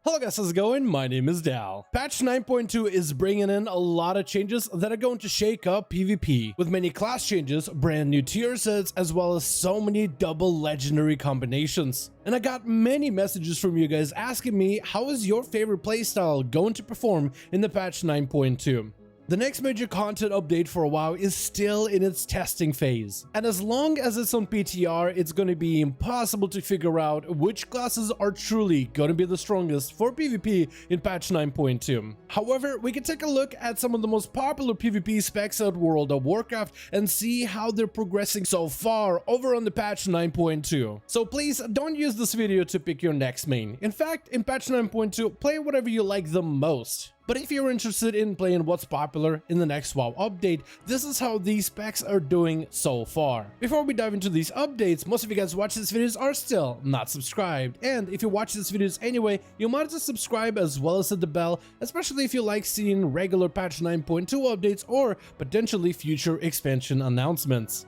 Hello guys, how's it going? My name is Dal. Patch 9.2 is bringing in a lot of changes that are going to shake up PvP, with many class changes, brand new tier sets, as well as so many double legendary combinations. And I got many messages from you guys asking me how is your favorite playstyle going to perform in the patch 9.2. The next major content update for WoW is still in its testing phase, and as long as it's on PTR, it's going to be impossible to figure out which classes are truly going to be the strongest for PvP in patch 9.2. However, we can take a look at some of the most popular PvP specs at World of Warcraft and see how they're progressing so far over on the patch 9.2. So please don't use this video to pick your next main. In fact, in patch 9.2, play whatever you like the most. But if you're interested in playing what's popular in the next WoW update, this is how these specs are doing so far. Before we dive into these updates, most of you guys watching these videos are still not subscribed. And if you watch these videos anyway, you might as well subscribe as well as hit the bell, especially if you like seeing regular patch 9.2 updates or potentially future expansion announcements.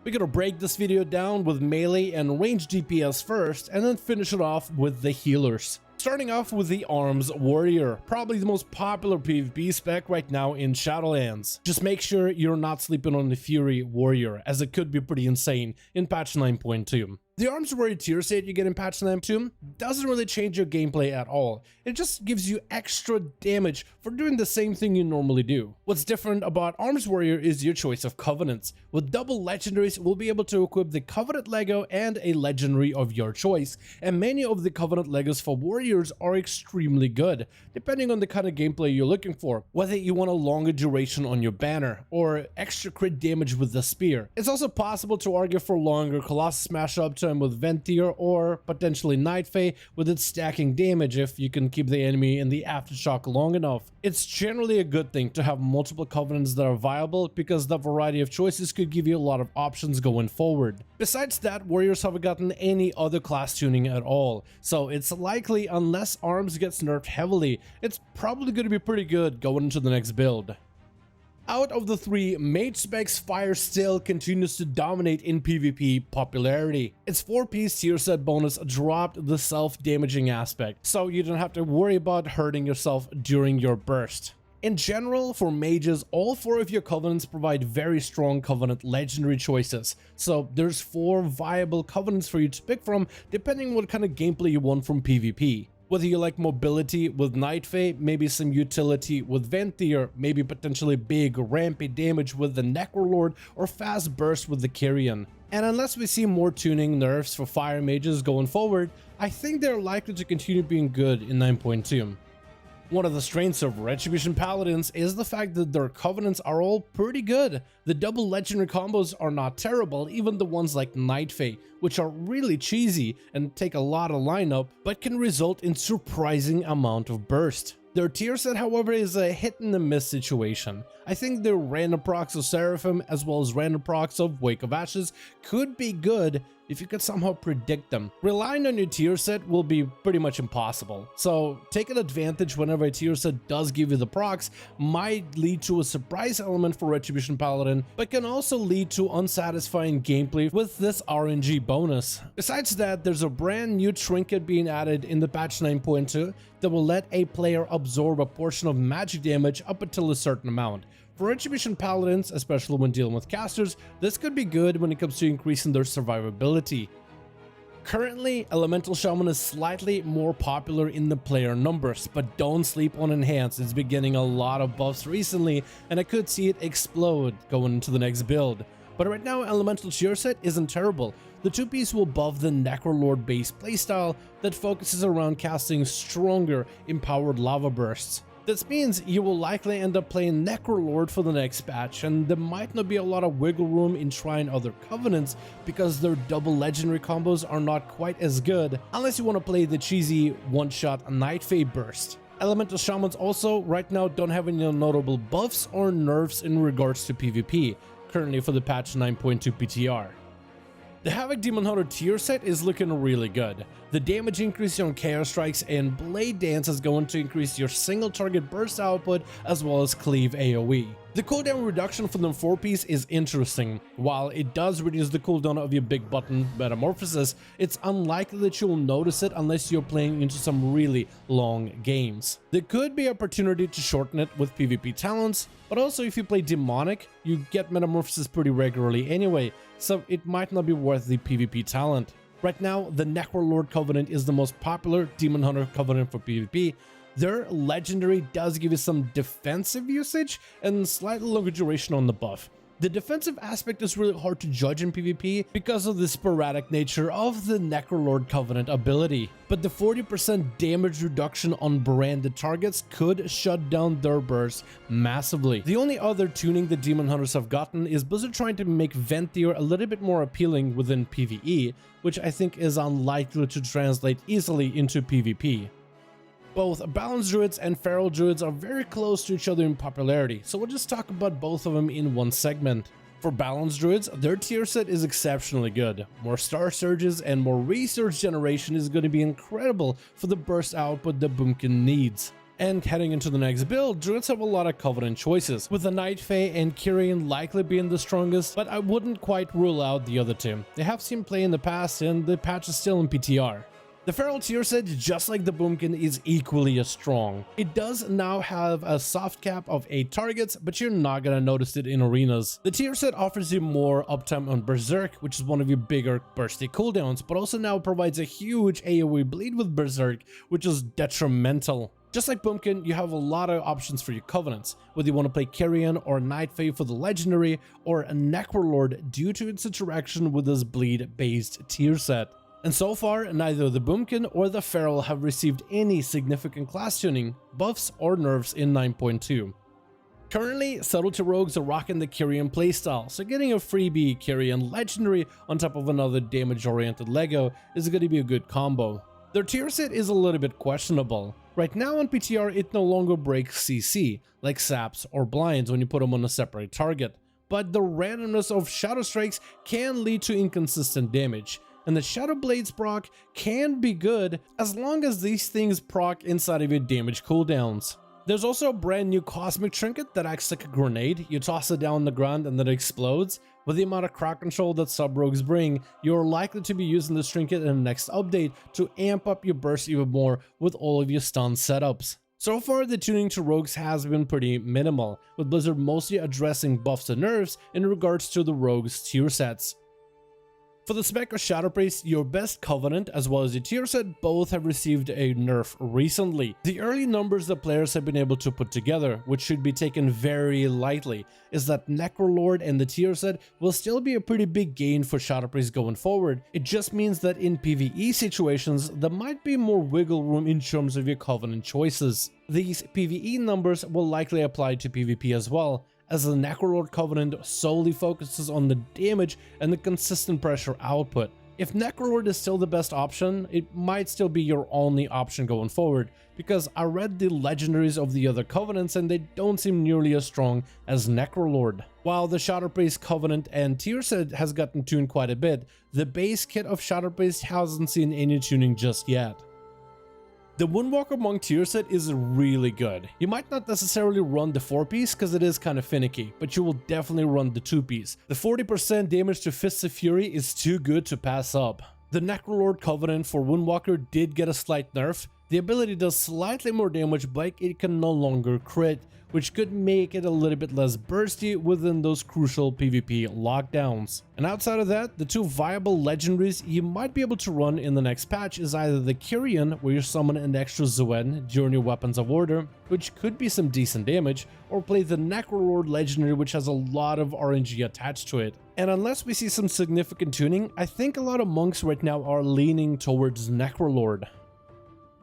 We're gonna break this video down with melee and range DPS first, and then finish it off with the healers. Starting off with the Arms Warrior, probably the most popular PvP spec right now in Shadowlands. Just make sure you're not sleeping on the Fury Warrior, as it could be pretty insane in patch 9.2. The Arms Warrior tier set you get in patch 9.2 doesn't really change your gameplay at all. It just gives you extra damage for doing the same thing you normally do. What's different about Arms Warrior is your choice of covenants. With double legendaries, we'll be able to equip the Covenant Lego and a legendary of your choice, and many of the Covenant Legos for Warriors are extremely good, depending on the kind of gameplay you're looking for, whether you want a longer duration on your banner, or extra crit damage with the spear. It's also possible to argue for longer Colossus Smash uptime with Ventier, or potentially Night Fae with its stacking damage if you can keep the enemy in the aftershock long enough. It's generally a good thing to have multiple covenants that are viable, because the variety of choices could give you a lot of options going forward. Besides that, Warriors haven't gotten any other class tuning at all, so it's likely, unless Arms gets nerfed heavily, it's probably going to be pretty good going into the next build. Out of the three, Mage specs Fire still continues to dominate in PvP popularity. Its 4-piece tier set bonus dropped the self-damaging aspect, so you don't have to worry about hurting yourself during your burst. In general, for mages, all 4 of your covenants provide very strong covenant legendary choices, so there's 4 viable covenants for you to pick from depending on what kind of gameplay you want from PvP. Whether you like mobility with Night Fae, maybe some utility with Ventier, maybe potentially big rampy damage with the Necrolord, or fast burst with the Kyrian. And unless we see more tuning nerfs for fire mages going forward, I think they're likely to continue being good in 9.2. One of the strengths of Retribution Paladins is the fact that their covenants are all pretty good. The double legendary combos are not terrible, even the ones like Night Fae, which are really cheesy and take a lot of lineup, but can result in surprising amount of burst. Their tier set, however, is a hit and a miss situation. I think their random procs of Seraphim as well as random procs of Wake of Ashes could be good if you could somehow predict them. Relying on your tier set will be pretty much impossible, so taking advantage whenever a tier set does give you the procs might lead to a surprise element for Retribution Paladin, but can also lead to unsatisfying gameplay with this RNG bonus. Besides that, there's a brand new trinket being added in the patch 9.2 that will let a player absorb a portion of magic damage up until a certain amount. For Retribution Paladins, especially when dealing with casters, this could be good when it comes to increasing their survivability. Currently, Elemental Shaman is slightly more popular in the player numbers, but don't sleep on Enhance. It's been getting a lot of buffs recently, and I could see it explode going into the next build. But right now, Elemental tier set isn't terrible. The 2-piece will buff the Necrolord based playstyle that focuses around casting stronger, empowered lava bursts. This means you will likely end up playing Necrolord for the next patch, and there might not be a lot of wiggle room in trying other covenants because their double legendary combos are not quite as good unless you want to play the cheesy one-shot Night Fae burst. Elemental Shamans also right now don't have any notable buffs or nerfs in regards to PvP, currently for the patch 9.2 PTR. The Havoc Demon Hunter tier set is looking really good. The damage increase on Chaos Strikes and Blade Dance is going to increase your single target burst output as well as cleave AoE. The cooldown reduction for the 4-piece is interesting. While it does reduce the cooldown of your big button Metamorphosis, it's unlikely that you'll notice it unless you're playing into some really long games. There could be opportunity to shorten it with PvP talents, but also if you play Demonic, you get Metamorphosis pretty regularly anyway, so it might not be worth the PvP talent. Right now, the Necrolord Covenant is the most popular Demon Hunter Covenant for PvP. Their legendary does give you some defensive usage and slightly longer duration on the buff. The defensive aspect is really hard to judge in PvP because of the sporadic nature of the Necrolord Covenant ability, but the 40% damage reduction on branded targets could shut down their burst massively. The only other tuning the Demon Hunters have gotten is Blizzard trying to make Venthyr a little bit more appealing within PvE, which I think is unlikely to translate easily into PvP. Both Balanced Druids and Feral Druids are very close to each other in popularity, so we'll just talk about both of them in one segment. For Balanced Druids, their tier set is exceptionally good. More Star Surges and more resource generation is going to be incredible for the burst output that Boomkin needs. And heading into the next build, Druids have a lot of Covenant choices, with the Night Fae and Kyrian likely being the strongest, but I wouldn't quite rule out the other two. They have seen play in the past and the patch is still in PTR. The Feral tier set, just like the Boomkin, is equally as strong. It does now have a soft cap of 8 targets, but you're not gonna notice it in arenas. The tier set offers you more uptime on Berserk, which is one of your bigger bursty cooldowns, but also now provides a huge AoE bleed with Berserk, which is detrimental. Just like Boomkin, you have a lot of options for your Covenants, whether you want to play Kyrian or Night Fae for the Legendary, or a Necrolord due to its interaction with this bleed-based tier set. And so far, neither the Boomkin or the Feral have received any significant class tuning, buffs, or nerfs in 9.2. Currently, Subtlety Rogues are rocking the Kyrian playstyle, so getting a freebie Kyrian Legendary on top of another damage-oriented Lego is going to be a good combo. Their tier set is a little bit questionable. Right now on PTR, it no longer breaks CC, like Saps or Blinds when you put them on a separate target, but the randomness of Shadow Strikes can lead to inconsistent damage. And the Shadow Blades proc can be good as long as these things proc inside of your damage cooldowns. There's also a brand new Cosmic Trinket that acts like a grenade. You toss it down on the ground and then it explodes. With the amount of crowd control that sub-rogues bring, you're likely to be using this trinket in the next update to amp up your burst even more with all of your stun setups. So far, the tuning to rogues has been pretty minimal, with Blizzard mostly addressing buffs and nerfs in regards to the rogues tier sets. For the spec of Shadow Priest, your best Covenant as well as your tier set both have received a nerf recently. The early numbers that players have been able to put together, which should be taken very lightly, is that Necrolord and the tier set will still be a pretty big gain for Shadow Priest going forward. It just means that in PvE situations, there might be more wiggle room in terms of your Covenant choices. These PvE numbers will likely apply to PvP as well, as the Necrolord Covenant solely focuses on the damage and the consistent pressure output. If Necrolord is still the best option, it might still be your only option going forward, because I read the legendaries of the other Covenants and they don't seem nearly as strong as Necrolord. While the Shadow Priest Covenant and tier set has gotten tuned quite a bit, the base kit of Shadow Priest hasn't seen any tuning just yet. The Woundwalker Monk tier set is really good. You might not necessarily run the 4-piece because it is kind of finicky, but you will definitely run the 2-piece. The 40% damage to Fists of Fury is too good to pass up. The Necrolord Covenant for Woundwalker did get a slight nerf. The ability does slightly more damage, but it can no longer crit, which could make it a little bit less bursty within those crucial PvP lockdowns. And outside of that, the two viable legendaries you might be able to run in the next patch is either the Kyrian, where you summon an extra Zuen during your Weapons of Order, which could be some decent damage, or play the Necrolord legendary, which has a lot of RNG attached to it. And unless we see some significant tuning, I think a lot of monks right now are leaning towards Necrolord.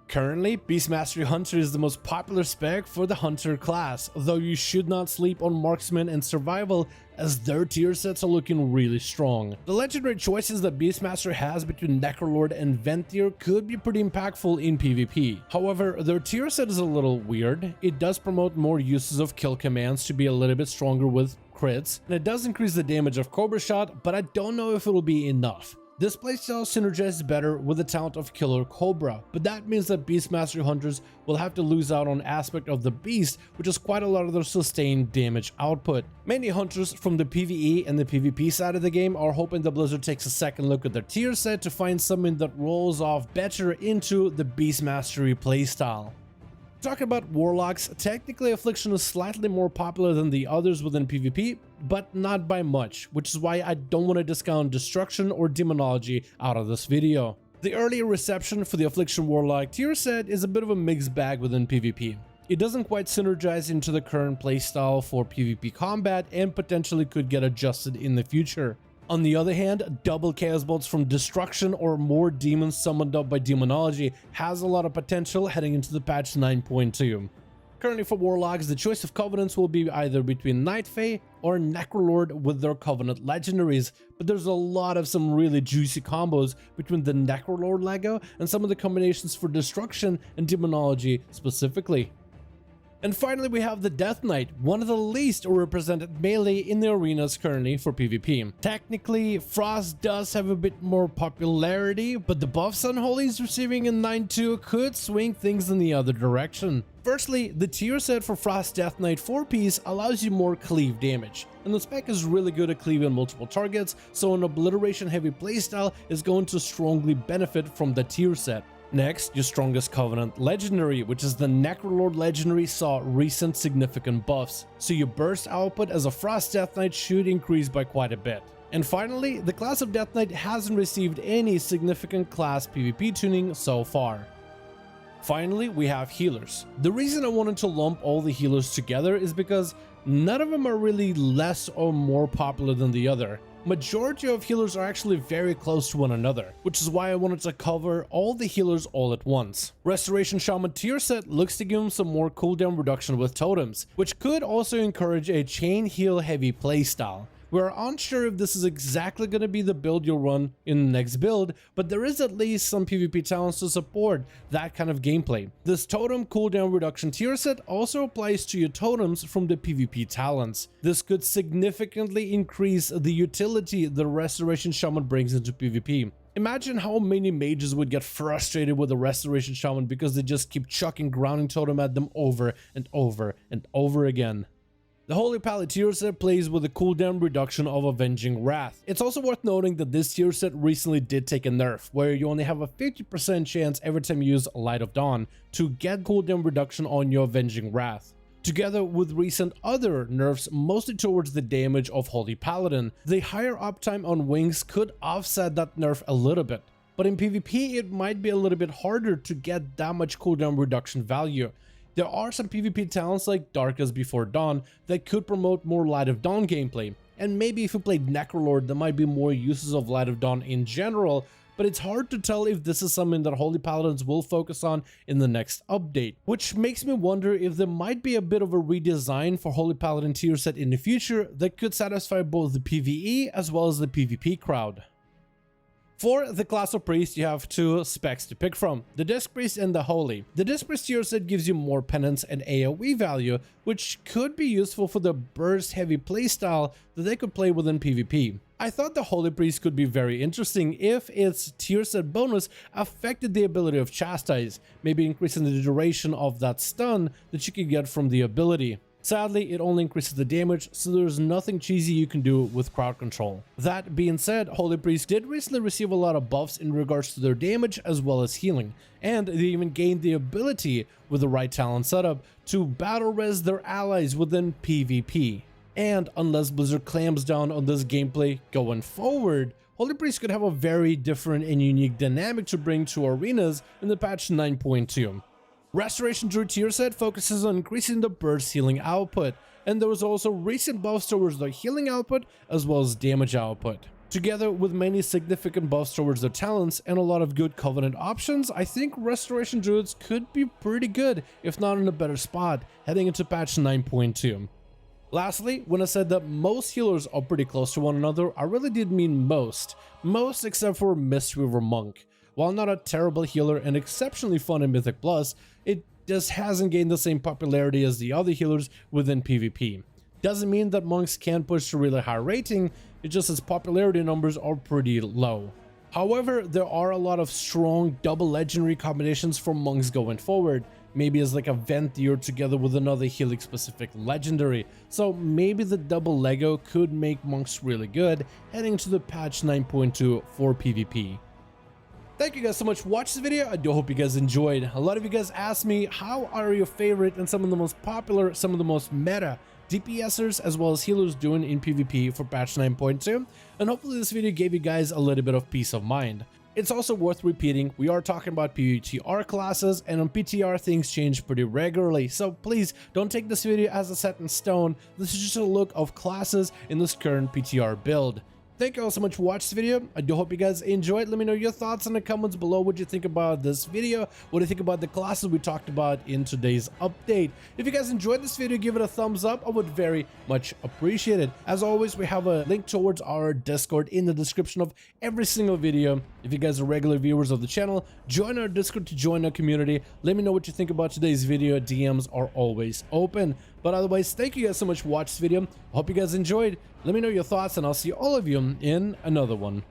Currently, Beast Mastery Hunter is the most popular spec for the Hunter class, though you should not sleep on Marksman and Survival, as their tier sets are looking really strong. The legendary choices that Beastmaster has between Necrolord and Venthyr could be pretty impactful in PvP. However, their tier set is a little weird. It does promote more uses of kill commands to be a little bit stronger with crits, and it does increase the damage of Cobra Shot, but I don't know if it will be enough. This playstyle synergizes better with the talent of Killer Cobra, but that means that Beast Mastery Hunters will have to lose out on aspect of the Beast, which is quite a lot of their sustained damage output. Many hunters from the PvE and the PvP side of the game are hoping that Blizzard takes a second look at their tier set to find something that rolls off better into the Beast Mastery playstyle. Talking about Warlocks, technically Affliction is slightly more popular than the others within PvP, but not by much, which is why I don't want to discount Destruction or Demonology out of this video. The earlier reception for the Affliction Warlock tier set is a bit of a mixed bag within PvP. It doesn't quite synergize into the current playstyle for PvP combat and potentially could get adjusted in the future. On the other hand, double Chaos Bolts from Destruction or more demons summoned up by Demonology has a lot of potential heading into the patch 9.2. Currently for Warlocks, the choice of Covenants will be either between Night Fae or Necrolord with their Covenant legendaries, but there's a lot of some really juicy combos between the Necrolord Lego and some of the combinations for Destruction and Demonology specifically. And finally, we have the Death Knight, one of the least represented melee in the arenas currently for PvP. Technically, Frost does have a bit more popularity, but the buffs Unholy is receiving in 9.2 could swing things in the other direction. Firstly, the tier set for Frost Death Knight 4-piece allows you more cleave damage, and the spec is really good at cleaving multiple targets, so an obliteration heavy playstyle is going to strongly benefit from the tier set. Next, your strongest Covenant legendary, which is the Necrolord legendary, saw recent significant buffs, so your burst output as a Frost Death Knight should increase by quite a bit. And finally, the class of Death Knight hasn't received any significant class PvP tuning so far. Finally, we have healers. The reason I wanted to lump all the healers together is because none of them are really less or more popular than the other. Majority of healers are actually very close to one another, which is why I wanted to cover all the healers all at once. Restoration Shaman tier set looks to give him some more cooldown reduction with totems, which could also encourage a chain heal heavy playstyle. We're unsure if this is exactly going to be the build you'll run in the next build, but there is at least some PvP talents to support that kind of gameplay. This totem cooldown reduction tier set also applies to your totems from the PvP talents. This could significantly increase the utility the Restoration Shaman brings into PvP. Imagine how many mages would get frustrated with the Restoration Shaman because they just keep chucking grounding totem at them over and over and over again. The Holy Pally tier set plays with the cooldown reduction of Avenging Wrath. It's also worth noting that this tier set recently did take a nerf, where you only have a 50% chance every time you use Light of Dawn to get cooldown reduction on your Avenging Wrath. Together with recent other nerfs, mostly towards the damage of Holy Paladin, the higher uptime on Wings could offset that nerf a little bit. But in PvP, it might be a little bit harder to get that much cooldown reduction value. There are some PvP talents like Dark as Before Dawn that could promote more Light of Dawn gameplay, and maybe if you played Necrolord there might be more uses of Light of Dawn in general, but it's hard to tell if this is something that Holy Paladins will focus on in the next update, which makes me wonder if there might be a bit of a redesign for Holy Paladin tier set in the future that could satisfy both the PvE as well as the PvP crowd. For the class of Priest, you have two specs to pick from, the Disc Priest and the Holy. The Disc Priest tier set gives you more penance and AoE value, which could be useful for the burst heavy playstyle that they could play within PvP. I thought the Holy Priest could be very interesting if its tier set bonus affected the ability of Chastise, maybe increasing the duration of that stun that you can get from the ability. Sadly, it only increases the damage, so there's nothing cheesy you can do with crowd control. That being said, Holy Priest did recently receive a lot of buffs in regards to their damage as well as healing, and they even gained the ability, with the right talent setup, to battle res their allies within PvP. And unless Blizzard clamps down on this gameplay going forward, Holy Priest could have a very different and unique dynamic to bring to arenas in the patch 9.2. Restoration Druid tier set focuses on increasing the burst healing output, and there was also recent buffs towards the healing output as well as damage output. Together with many significant buffs towards their talents and a lot of good Covenant options, I think Restoration Druids could be pretty good, if not in a better spot, heading into patch 9.2. Lastly, when I said that most healers are pretty close to one another, I really did mean most except for Mistweaver Monk. While not a terrible healer and exceptionally fun in Mythic Plus, it just hasn't gained the same popularity as the other healers within PvP. Doesn't mean that monks can't push to really high rating, it's just its popularity numbers are pretty low. However, there are a lot of strong double legendary combinations for monks going forward. Maybe as like a Venthyr together with another healing specific legendary. So maybe the double Lego could make monks really good heading to the patch 9.2 for PvP. Thank you guys so much for watching this video. I do hope you guys enjoyed. A lot of you guys asked me how are your favorite and some of the most popular, some of the most meta DPSers as well as healers doing in PvP for patch 9.2, and hopefully this video gave you guys a little bit of peace of mind. It's also worth repeating, we are talking about PTR classes, and on PTR things change pretty regularly, so please don't take this video as a set in stone. This is just a look of classes in this current PTR build. Thank you all so much for watching this video. I do hope you guys enjoyed. Let me know your thoughts in the comments below. What do you think about this video? What do you think about the classes we talked about in today's update? If you guys enjoyed this video, give it a thumbs up. I would very much appreciate it. As always, we have a link towards our Discord in the description of every single video. If you guys are regular viewers of the channel, join our Discord to join our community. Let me know what you think about today's video. DMs are always open. But otherwise, thank you guys so much for watching this video. I hope you guys enjoyed. Let me know your thoughts, and I'll see all of you in another one.